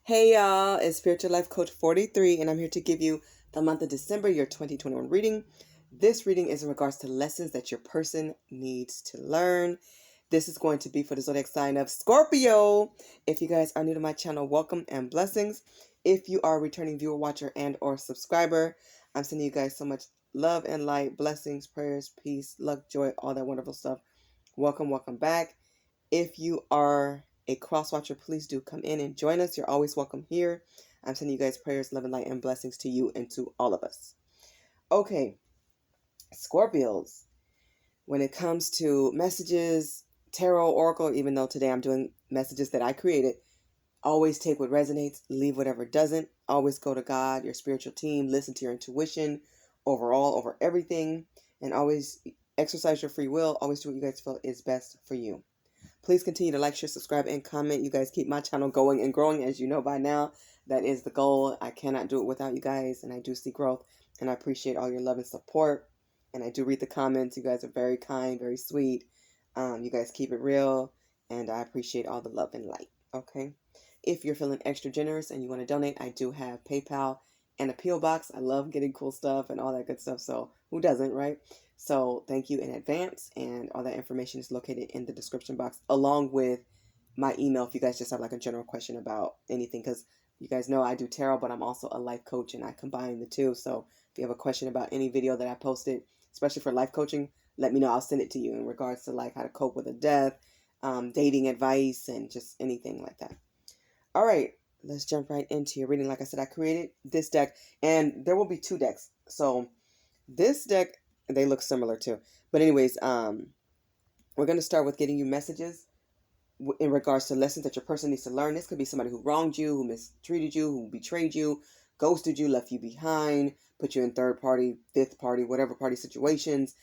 Hey y'all, it's Spiritual Life Coach 43, and I'm here to give you the month of December, your 2021 reading. This reading is in regards to lessons that your person needs to learn. This is going to be for the zodiac sign of Scorpio. If you guys are new to my channel, welcome and blessings. If you are a returning viewer, watcher, and or subscriber, I'm sending you guys so much love and light, blessings, prayers, peace, luck, joy, all that wonderful stuff. Welcome back. If you are a cross watcher, please do come in and join us. You're always welcome here. I'm sending you guys prayers, love, and light, and blessings to you and to all of us. Okay, Scorpios. When it comes to messages, tarot, oracle, even though today I'm doing messages that I created, always take what resonates, leave whatever doesn't. Always go to God, your spiritual team, listen to your intuition overall, over everything, and always exercise your free will. Always do what you guys feel is best for you. Please continue to like, share, subscribe, and comment. You guys keep my channel going and growing, as you know by now. That is the goal. I cannot do it without you guys, and I do see growth, and I appreciate all your love and support. And I do read the comments. You guys are very kind, very sweet. You guys keep it real, and I appreciate all the love and light, okay? If you're feeling extra generous and you want to donate, I do have PayPal and a P.O. Box. I love getting cool stuff and all that good stuff, so who doesn't, right? So thank you in advance, and all that information is located in the description box, along with my email if you guys just have like a general question about anything, because you guys know I do tarot, but I'm also a life coach, and I combine the two. So if you have a question about any video that I posted, especially for life coaching, let me know. I'll send it to you in regards to like how to cope with a death, dating advice, and just anything like that. All right, let's jump right into your reading. Like I said, I created this deck, and there will be two decks. So this deck, they look similar too. But anyways, we're going to start with getting you messages in regards to lessons that your person needs to learn. This could be somebody who wronged you, who mistreated you, who betrayed you, ghosted you, left you behind, put you in third party, fifth party, whatever party situations.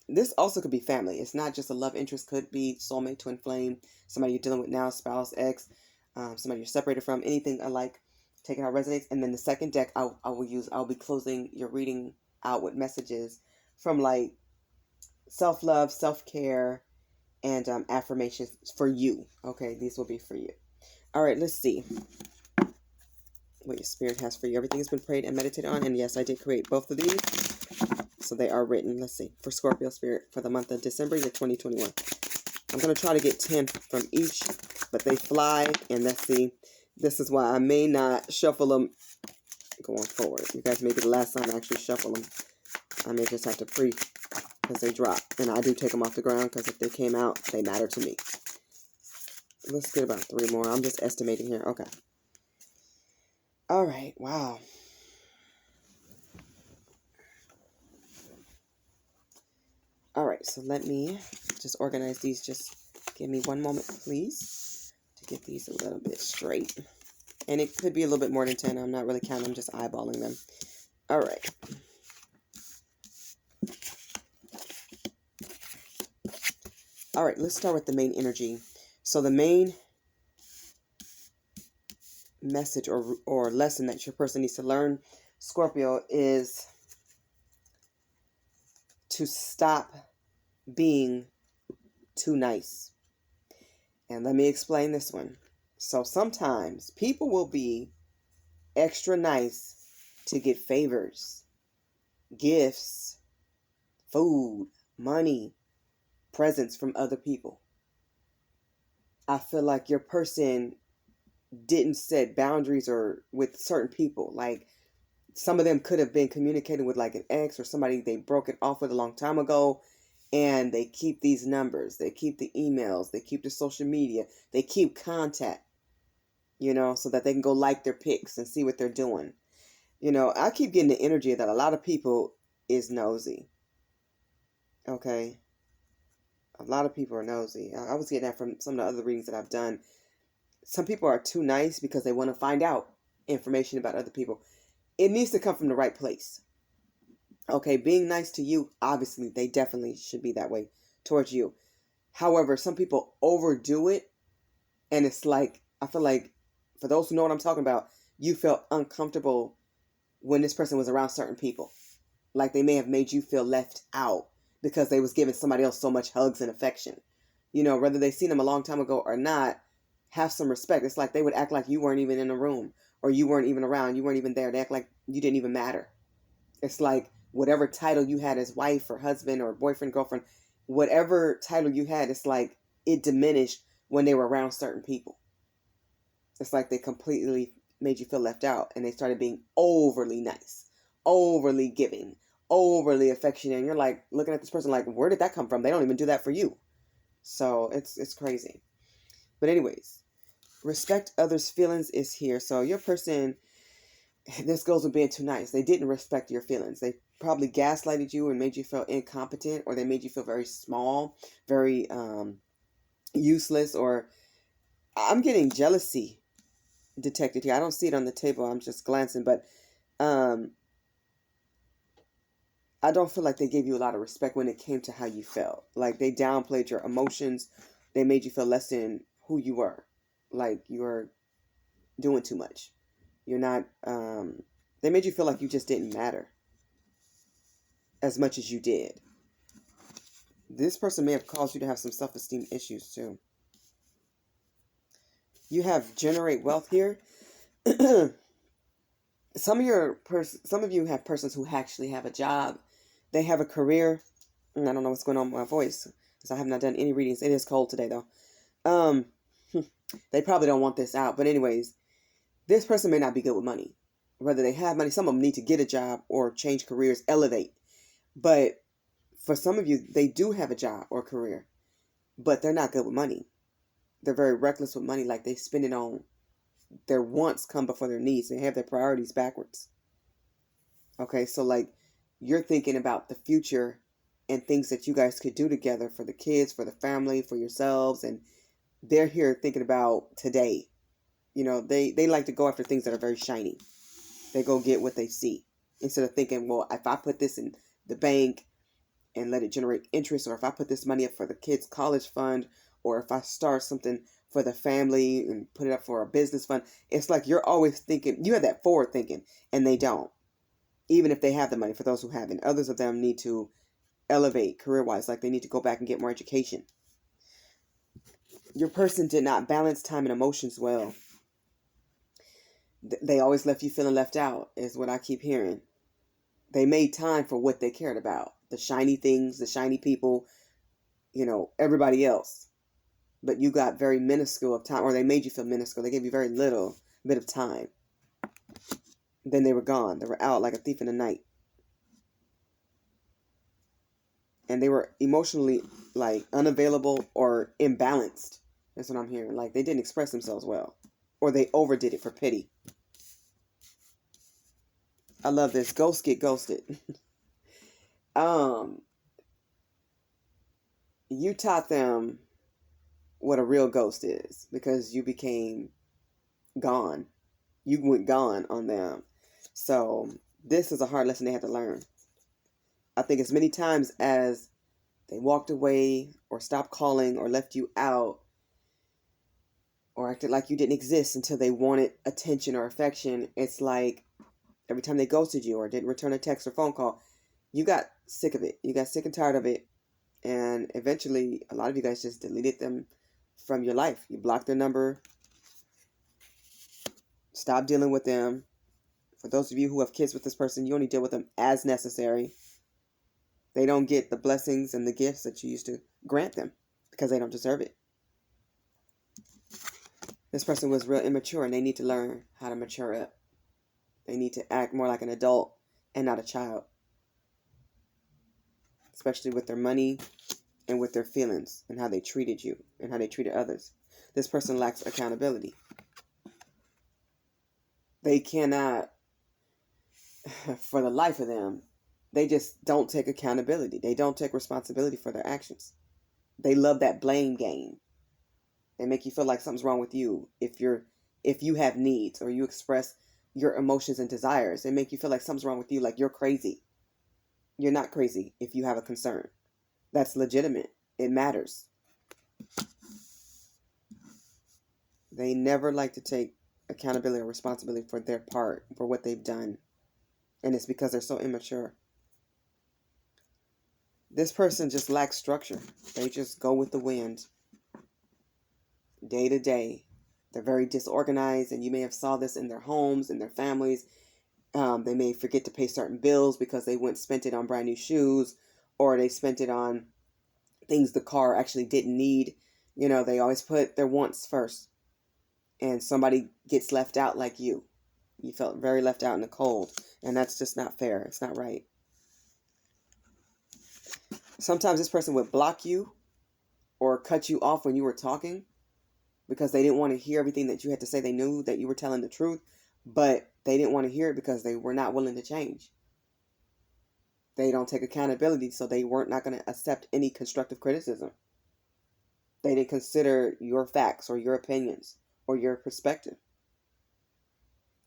This also could be family. It's not just a love interest. Could be soulmate, twin flame, somebody you're dealing with now, spouse, ex, somebody you're separated from, anything alike. Taking out resonates. And then the second deck I'll be closing your reading out with messages from like self-love, self-care, and affirmations for you. Okay, these will be for you. All right, let's see what your spirit has for you. Everything has been prayed and meditated on, and yes, I did create both of these, so they are written. Let's see, for Scorpio spirit for the month of December, year 2021. I'm going to try to get 10 from each, but they fly, and let's see. This is why I may not shuffle them going forward. You guys may be the last time I actually shuffle them. I may just have to pre, because they drop. And I do take them off the ground, because if they came out, they matter to me. Let's get about 3 more. I'm just estimating here. Okay. All right. Wow. All right. So let me just organize these. Just give me 1 moment, please, to get these a little bit straight. And it could be a little bit more than 10. I'm not really counting. I'm just eyeballing them. All right. All right, let's start with the main energy. So the main message or lesson that your person needs to learn, Scorpio, is to stop being too nice. And let me explain this one. So sometimes people will be extra nice to get favors, gifts, food, money, presents from other people. I feel like your person didn't set boundaries or with certain people. Like some of them could have been communicating with like an ex or somebody they broke it off with a long time ago, and they keep these numbers, they keep the emails, they keep the social media, they keep contact, so that they can go like their pics and see what they're doing. I keep getting the energy that a lot of people is nosy. Okay. A lot of people are nosy. I was getting that from some of the other readings that I've done. Some people are too nice because they want to find out information about other people. It needs to come from the right place. Okay, being nice to you, obviously, they definitely should be that way towards you. However, some people overdo it, and it's like, I feel like, for those who know what I'm talking about, you felt uncomfortable when this person was around certain people. Like they may have made you feel left out because they was giving somebody else so much hugs and affection. Whether they seen them a long time ago or not, have some respect. It's like they would act like you weren't even in the room, or you weren't even around, you weren't even there. They act like you didn't even matter. It's like whatever title you had as wife or husband or boyfriend, girlfriend, whatever title you had, it's like it diminished when they were around certain people. It's like they completely made you feel left out, and they started being overly nice, overly giving, overly affectionate. And you're like looking at this person like, where did that come from? They don't even do that for you. So it's crazy. But anyways, respect others' feelings is here. So your person, this goes with being too nice. They didn't respect your feelings. They probably gaslighted you and made you feel incompetent, or they made you feel very small, very useless, or I'm getting jealousy detected here. I don't see it on the table. I'm just glancing, but I don't feel like they gave you a lot of respect when it came to how you felt. Like they downplayed your emotions. They made you feel less than who you were. Like you were doing too much. You're not, they made you feel like you just didn't matter as much as you did. This person may have caused you to have some self-esteem issues too. You have generate wealth here. Some of you have persons who actually have a job. They have a career. And I don't know what's going on with my voice because I have not done any readings. It is cold today though. They probably don't want this out. But anyways, this person may not be good with money. Whether they have money, some of them need to get a job or change careers, elevate. But for some of you, they do have a job or career, but they're not good with money. They're very reckless with money. Like they spend it on their wants come before their needs. They have their priorities backwards. Okay, so like you're thinking about the future and things that you guys could do together for the kids, for the family, for yourselves, and they're here thinking about today. You know, they like to go after things that are very shiny. They go get what they see instead of thinking, well, if I put this in the bank and let it generate interest, or if I put this money up for the kids' college fund, or if I start something for the family and put it up for a business fund. It's like you're always thinking, you have that forward thinking, and they don't. Even if they have the money, for those who haven't. Others of them need to elevate career-wise, like they need to go back and get more education. Your person did not balance time and emotions well. They always left you feeling left out, is what I keep hearing. They made time for what they cared about. The shiny things, the shiny people, you know, everybody else. But you got very minuscule of time, or they made you feel minuscule. They gave you very little bit of time. Then they were gone. They were out like a thief in the night. And they were emotionally like unavailable or imbalanced. That's what I'm hearing. Like they didn't express themselves well, or they overdid it for pity. I love this. Ghosts get ghosted. You taught them what a real ghost is because you became gone. You went gone on them. So this is a hard lesson they had to learn. I think as many times as they walked away or stopped calling or left you out or acted like you didn't exist until they wanted attention or affection, it's like every time they ghosted you or didn't return a text or phone call, you got sick of it. You got sick and tired of it. And eventually, a lot of you guys just deleted them from your life. You blocked their number. Stop dealing with them. For those of you who have kids with this person, you only deal with them as necessary. They don't get the blessings and the gifts that you used to grant them because they don't deserve it. This person was real immature and they need to learn how to mature up. They need to act more like an adult and not a child. Especially with their money and with their feelings and how they treated you and how they treated others. This person lacks accountability. They cannot, for the life of them, they just don't take accountability. They don't take responsibility for their actions. They love that blame game. They make you feel like something's wrong with you if you have needs or you express your emotions and desires. They make you feel like something's wrong with you, like you're crazy. You're not crazy if you have a concern. That's legitimate. It matters. They never like to take accountability or responsibility for their part, for what they've done. And it's because they're so immature. This person just lacks structure. They just go with the wind. Day to day. They're very disorganized, and you may have saw this in their homes, in their families. They may forget to pay certain bills because they went spent it on brand new shoes, or they spent it on things the car actually didn't need. You know, they always put their wants first. And somebody gets left out like you. You felt very left out in the cold. And that's just not fair. It's not right. Sometimes this person would block you or cut you off when you were talking because they didn't want to hear everything that you had to say. They knew that you were telling the truth, but they didn't want to hear it because they were not willing to change. They don't take accountability, so they weren't not going to accept any constructive criticism. They didn't consider your facts or your opinions or your perspective.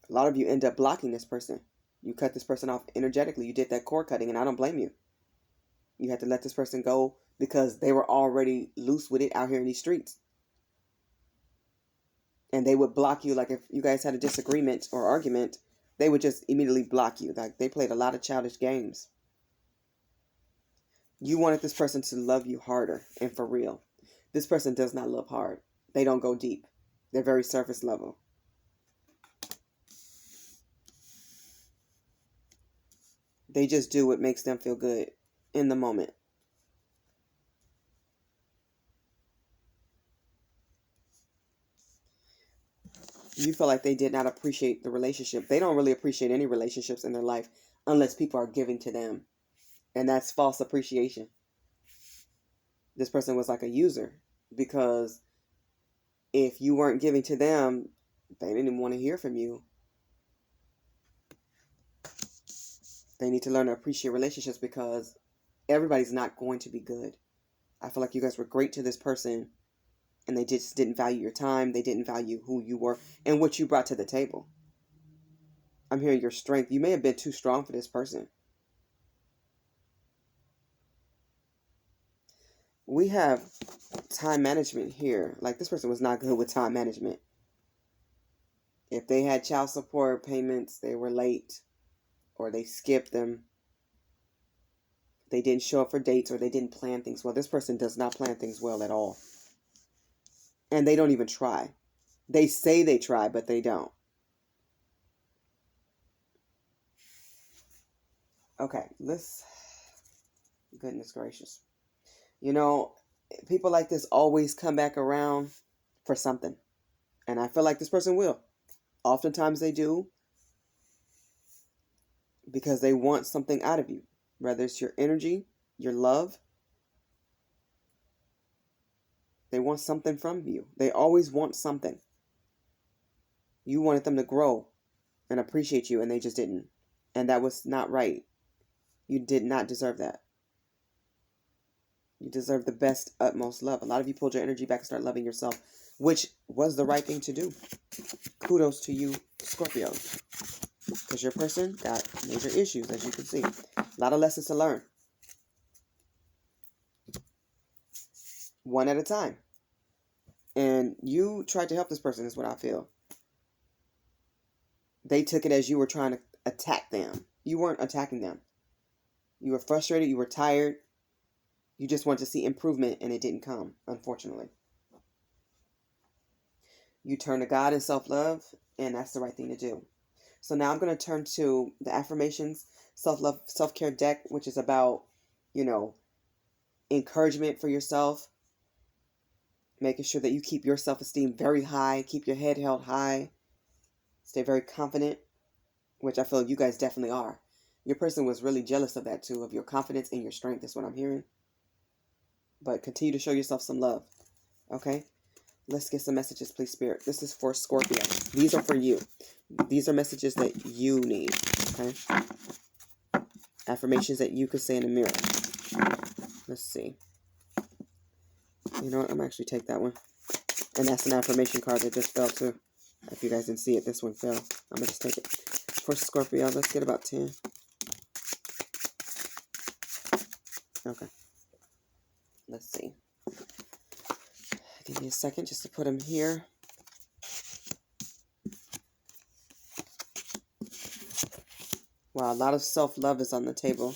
A lot of you end up blocking this person. You cut this person off energetically. You did that cord cutting, and I don't blame you. You had to let this person go because they were already loose with it out here in these streets. And they would block you. Like if you guys had a disagreement or argument, they would just immediately block you. Like they played a lot of childish games. You wanted this person to love you harder and for real. This person does not love hard. They don't go deep. They're very surface level. They just do what makes them feel good in the moment. You feel like they did not appreciate the relationship. They don't really appreciate any relationships in their life unless people are giving to them. And that's false appreciation. This person was like a user because if you weren't giving to them, they didn't even want to hear from you. They need to learn to appreciate relationships because everybody's not going to be good. I feel like you guys were great to this person and they just didn't value your time. They didn't value who you were and what you brought to the table. I'm hearing your strength. You may have been too strong for this person. We have time management here. Like this person was not good with time management. If they had child support payments, they were late or they skipped them. They didn't show up for dates or they didn't plan things well. This person does not plan things well at all. And they don't even try. They say they try, but they don't. Okay, goodness gracious. You know, people like this always come back around for something. And I feel like this person will. Oftentimes they do. Because they want something out of you. Whether it's your energy, your love. They want something from you. They always want something. You wanted them to grow and appreciate you, and they just didn't. And that was not right. You did not deserve that. You deserve the best, utmost love. A lot of you pulled your energy back and started loving yourself, which was the right thing to do. Kudos to you, Scorpio. Because your person got major issues, as you can see. A lot of lessons to learn. One at a time. And you tried to help this person, is what I feel. They took it as you were trying to attack them. You weren't attacking them. You were frustrated. You were tired. You just wanted to see improvement, and it didn't come, unfortunately. You turn to God and self-love, and that's the right thing to do. So now I'm going to turn to the Affirmations Self-Love, Self-Care deck, which is about, encouragement for yourself. Making sure that you keep your self-esteem very high. Keep your head held high. Stay very confident, which I feel you guys definitely are. Your person was really jealous of that too, of your confidence and your strength. That's what I'm hearing. But continue to show yourself some love. Okay? Let's get some messages, please, Spirit. This is for Scorpio. These are for you. These are messages that you need. Okay? Affirmations that you could say in the mirror. Let's see. You know what? I'm actually take that one. And that's an affirmation card that just fell too. If you guys didn't see it, this one fell. I'm going to just take it. For Scorpio, let's get about 10. Okay. Let's see. Give me a second just to put them here. Wow, a lot of self-love is on the table.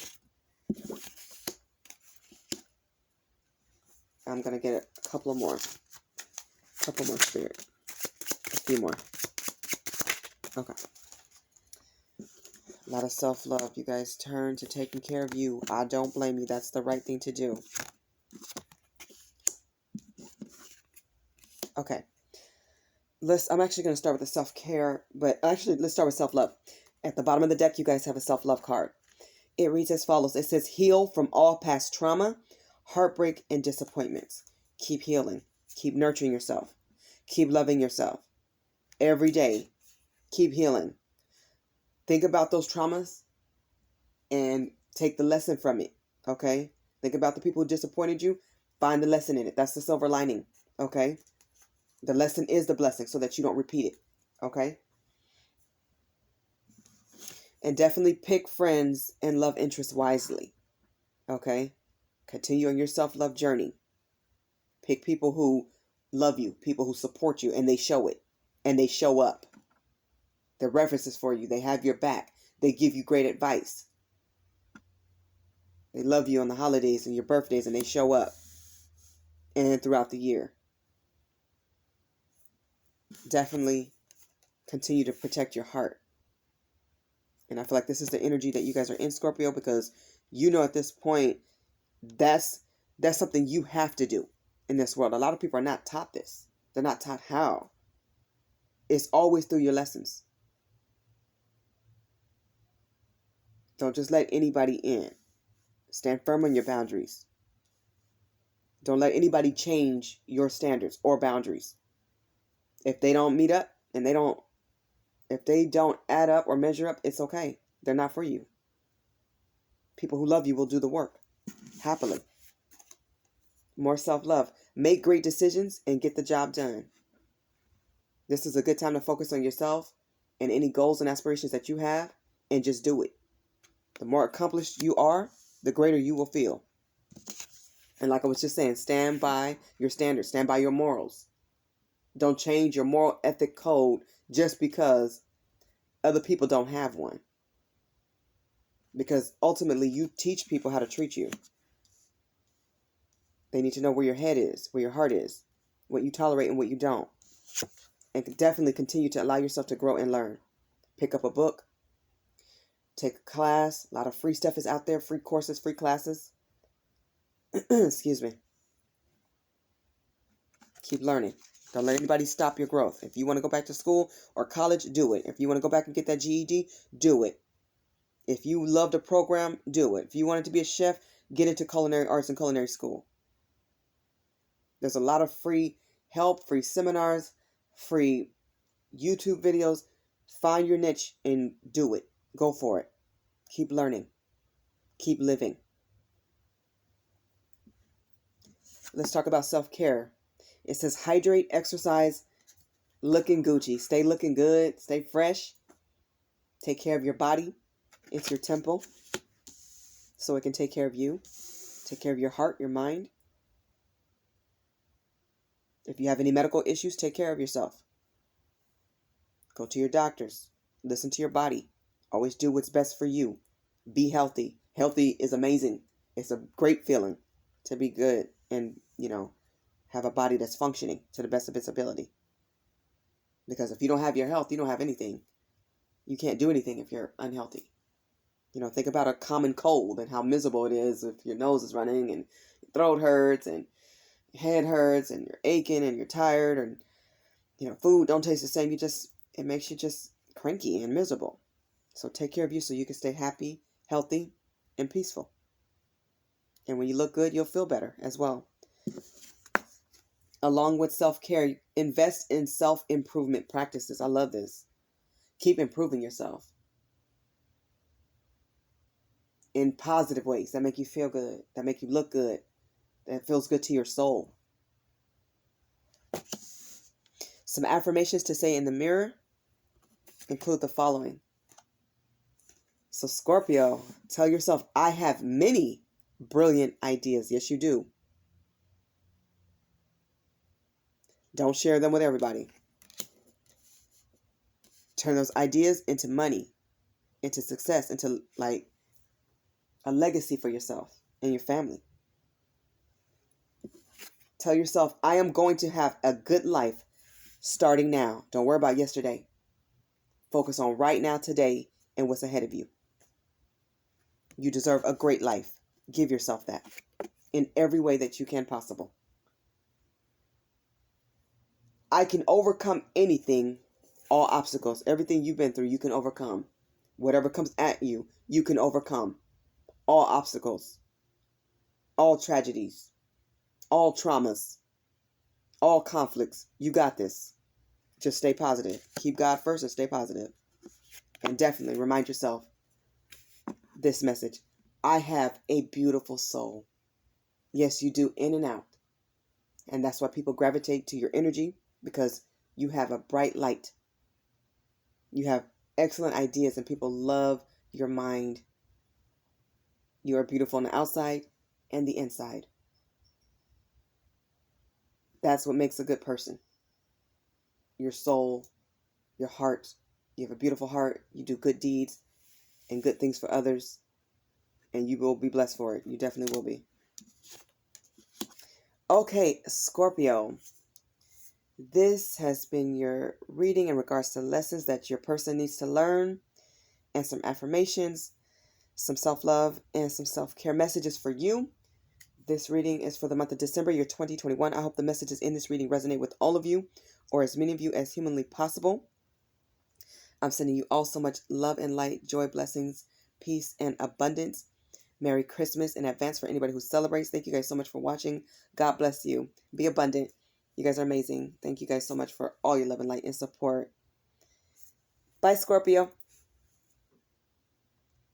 I'm going to get a couple more. Spirit. few more. Okay. A lot of self-love. You guys turn to taking care of you. I don't blame you. That's the right thing to do. Okay. I'm actually going to start with the self-care, but actually, let's start with self-love. At the bottom of the deck, you guys have a self-love card. It reads as follows. It says, heal from all past trauma, heartbreak, and disappointments. Keep healing. Keep nurturing yourself. Keep loving yourself. Every day, keep healing. Think about those traumas and take the lesson from it, okay? Think about the people who disappointed you. Find the lesson in it. That's the silver lining, okay? The lesson is the blessing so that you don't repeat it, okay? And definitely pick friends and love interests wisely, okay? Continue on your self-love journey. Pick people who love you, people who support you, and they show it, and they show up. They're references for you. They have your back. They give you great advice. They love you on the holidays and your birthdays, and they show up and throughout the year. Definitely continue to protect your heart. And I feel like this is the energy that you guys are in, Scorpio, because you know at this point, that's something you have to do in this world. A lot of people are not taught this. They're not taught how. It's always through your lessons. Don't just let anybody in. Stand firm on your boundaries. Don't let anybody change your standards or boundaries. If they don't meet up and if they don't add up or measure up, it's okay. They're not for you. People who love you will do the work happily. More self-love. Make great decisions and get the job done. This is a good time to focus on yourself and any goals and aspirations that you have, and just do it. The more accomplished you are, the greater you will feel. And like I was just saying, stand by your standards. Stand by your morals. Don't change your moral ethic code just because other people don't have one. Because ultimately, you teach people how to treat you. They need to know where your head is, where your heart is, what you tolerate and what you don't. And definitely continue to allow yourself to grow and learn. Pick up a book. Take a class. A lot of free stuff is out there. Free courses, free classes. Excuse me. Keep learning. Don't let anybody stop your growth. If you want to go back to school or college, do it. If you want to go back and get that GED, do it. If you loved a program, do it. If you wanted to be a chef, get into culinary arts and culinary school. There's a lot of free help, free seminars, free YouTube videos. Find your niche and do it. Go for it. Keep learning. Keep living. Let's talk about self-care. It says hydrate, exercise, looking Gucci. Stay looking good. Stay fresh. Take care of your body. It's your temple. So it can take care of you. Take care of your heart, your mind. If you have any medical issues, take care of yourself. Go to your doctors. Listen to your body. Always do what's best for you. Be healthy. Healthy is amazing. It's a great feeling to be good and, have a body that's functioning to the best of its ability. Because if you don't have your health, you don't have anything. You can't do anything if you're unhealthy. Think about a common cold and how miserable it is if your nose is running and your throat hurts and your head hurts and you're aching and you're tired and, food don't taste the same. It makes you just cranky and miserable. So take care of you so you can stay happy, healthy, and peaceful. And when you look good, you'll feel better as well. Along with self-care, invest in self-improvement practices. I love this. Keep improving yourself in positive ways that make you feel good, that make you look good, that feels good to your soul. Some affirmations to say in the mirror include the following. So Scorpio, tell yourself, I have many brilliant ideas. Yes, you do. Don't share them with everybody. Turn those ideas into money, into success, into a legacy for yourself and your family. Tell yourself, I am going to have a good life starting now. Don't worry about yesterday. Focus on right now, today, and what's ahead of you. You deserve a great life. Give yourself that in every way that you can possible. I can overcome anything, all obstacles, everything you've been through, you can overcome. Whatever comes at you, you can overcome. All obstacles, all tragedies, all traumas, all conflicts. You got this. Just stay positive. Keep God first and stay positive. And definitely remind yourself this message. I have a beautiful soul. Yes, you do, in and out. And that's why people gravitate to your energy, because you have a bright light. You have excellent ideas and people love your mind. You are beautiful on the outside and the inside. That's what makes a good person. Your soul, your heart. You have a beautiful heart. You do good deeds and good things for others. And you will be blessed for it. You definitely will be. Okay, Scorpio. This has been your reading in regards to lessons that your person needs to learn, and some affirmations, some self-love, and some self-care messages for you. This reading is for the month of December, year 2021. I hope the messages in this reading resonate with all of you, or as many of you as humanly possible. I'm sending you all so much love and light, joy, blessings, peace, and abundance. Merry Christmas in advance for anybody who celebrates. Thank you guys so much for watching. God bless you. Be abundant. You guys are amazing. Thank you guys so much for all your love and light and support. Bye, Scorpio.